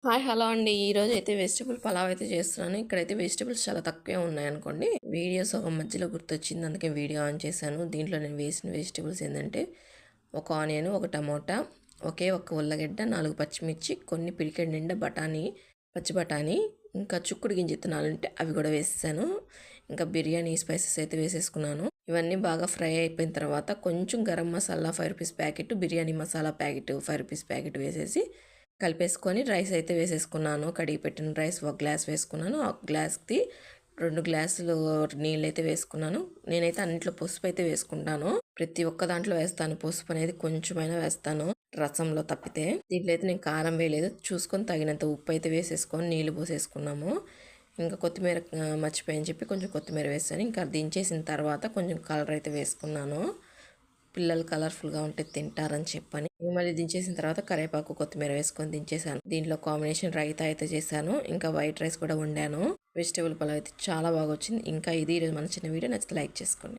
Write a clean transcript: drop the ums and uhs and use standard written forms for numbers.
Hi hello అండి. ఈరోజు అయితే వెజిటబుల్ పలావ్ అయితే చేస్తున్నాను. ఇక్కడైతే వెజిటబుల్స్ చాలా తక్కువే ఉన్నాయనుకోండి. వీడియో సగం మధ్యలో గుర్తొచ్చింది, అందుకే వీడియో ఆన్ చేశాను. దీంట్లో నేను వేసిన వెజిటబుల్స్ ఏంటంటే ఒక ఆనియన్, ఒక టమోటా, ఒక ఉల్లగడ్డ, 4 పచ్చిమిర్చి, కొన్ని పిడికెడు నిండా బఠానీ, పచ్చి బఠానీ, ఇంకా చుక్కుడు గింజ విత్తనాలు ఉంటే అవి కూడా వేసేసాను. ఇంకా బిర్యానీ స్పైసెస్ అయితే వేసేసుకున్నాను. ఇవన్నీ బాగా ఫ్రై అయిపోయిన తర్వాత కొంచెం garam masala 5 rupees packet, biryani masala packet 5 rupees packet వేసేసి కలిపేసుకొని రైస్ అయితే వేసేసుకున్నాను. కడిగి పెట్టిన రైస్ ఒక గ్లాస్ వేసుకున్నాను. ఒక గ్లాస్కి 2 గ్లాసులు నీళ్ళైతే వేసుకున్నాను. నేనైతే అన్నింటిలో పసుపు అయితే వేసుకుంటాను. ప్రతి ఒక్క దాంట్లో వేస్తాను పసుపు అనేది, కొంచెమైనా వేస్తాను రసంలో తప్పితే. దీంట్లో అయితే నేను కారం వేయలేదు. చూసుకొని తగినంత ఉప్పు అయితే వేసేసుకొని నీళ్ళు పోసేసుకున్నాము. ఇంకా కొత్తిమీర మర్చిపోయని చెప్పి కొంచెం కొత్తిమీర వేసాను. ఇంకా దించేసిన తర్వాత కొంచెం కలర్ అయితే వేసుకున్నాను. పిల్లలు కలర్ఫుల్గా ఉంటే తింటారని చెప్పని మళ్ళీ దించేసిన తర్వాత కరివేపాకు కొత్తిమీర వేసుకొని దించేసాను. దీంట్లో కాంబినేషన్ రైతా అయితే చేశాను. ఇంకా వైట్ రైస్ కూడా వండాను. వెజిటేబుల్ పలావ్ అయితే చాలా బాగా వచ్చింది. ఇంకా ఇది ఈరోజు మన చిన్న వీడియో నచ్చితే లైక్ చేసుకోండి.